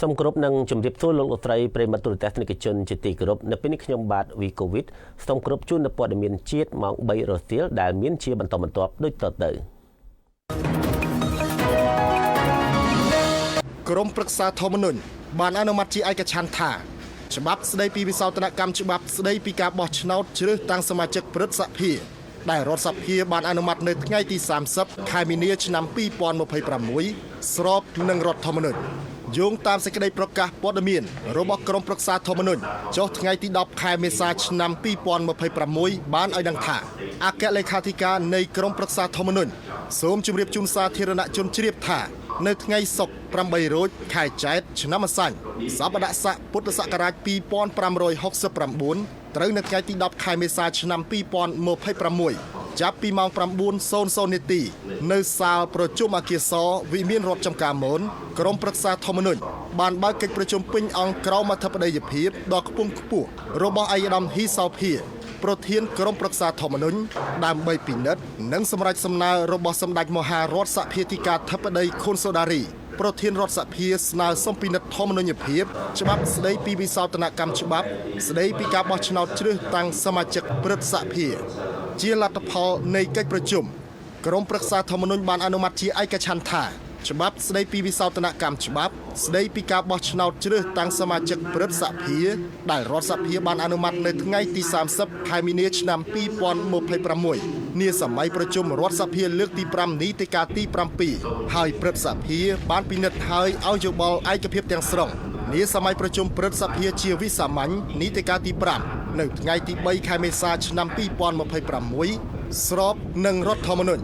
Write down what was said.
សូមគោរពនឹងជម្រាបសួរលោកលោកស្រីប្រិយមិត្តទូរទស្សនិកជនជាទីគោរពនៅពេលនេះខ្ញុំបាទវីកូវីតសូមគោរពជូននូវព័ត៌មានជាតិម៉ោង3រសៀលដែលមានជាបន្តបន្ទាប់ដូចតទៅក្រមប្រឹក្សាធម្មនុញ្ញបានអនុម័តជាឯកច្ឆន្ទថាច្បាប់ស្តីពីវិសោធនកម្មច្បាប់ស្តីពីការបោះឆ្នោតជ្រើសតាំងសមាជិកព្រឹទ្ធសភាដែលរដ្ឋសភាបានអនុម័តនៅថ្ងៃទី30ខែមីនាឆ្នាំ2026ស្របនឹងរដ្ឋធម្មនុញ្ញយោងតាមសេចក្តីប្រកាសព័ត៌មានរបស់ក្រមប្រឹក្សាធម្មនុញ្ញចុះថ្ងៃទី10ខែមេសាឆ្នាំ2026បានឲ្យដឹងថាអគ្គលេខាធិការនៃក្រមប្រឹក្សាធម្មនុញ្ញសូមជម្រាបជូនសាធារណជនជ្រាបថានៅថ្ងៃសុក្រ8រោចខែចែកឆ្នាំម្សាញ់សប្តាហ៍ស័កពុទ្ធសករាជ2569ត្រូវនៅថ្ងៃទី10ខែមេសាឆ្នាំ2026ចាប់ពីម៉ោង 9:00 នាទីនៅសាលប្រជុំអគារសវិមានរដ្ឋចំការមនក្រមប្រឹក្សាធម្មនុញ្ញបានបើកកិច្ចប្រជុំពេញអង្គក្រមអធិបតីភាពដ៏ខ្ពង់ខ្ពស់របស់ឯកឧត្តមហ៊ីសោភាប្រធានក្រមប្រឹក្សាធម្មនុញ្ញដើម្បីពិនិត្យនិងសម្រេចសំណើរបស់សម្ដេចមហារដ្ឋសភាធិការធិបតីខុនសូដារីប្រធានរដ្ឋសភាស្នើសុំពិនិត្យធម្មនុញ្ញភាពច្បាប់ស្តីពីវិសោធនកម្មច្បាប់ស្តីពីការបោះឆ្នោតជ្រើសតាំងសមាជិកព្រឹទ្ធសភាជាលទ្ធផលនៃកិច្ចប្រជុំក្រមប្រឹក្សាធម្មនុញ្ញបានអនុម័តជាឯកច្ឆន្ទថាច្បាប់ស្តីពីវិសោធនកម្មច្បាប់ស្តីពីការបោះឆ្នោតជ្រើសតាំងសមាជិកព្រឹទ្ធសភាដែលរដ្ឋសភាបានអនុម័តនៅថ្ងៃទី30ខែមីនាឆ្នាំ2026នាសម័យប្រជុំរដ្ឋសភាលើកទី5នីតិកាលទី7ហើយព្រឹទ្ធសភាបានពិនិត្យហើយឲ្យយោបល់ឯកភាពទាំងស្រុងនាសម័យប្រជុំព្រឹទ្ធសភាជាវិសាមញ្ញនីតិកាលទី5នៅថ្ងៃទី3ខែមេសាឆ្នាំ2026ស្របនឹងរដ្ឋធម្មនុញ្ញ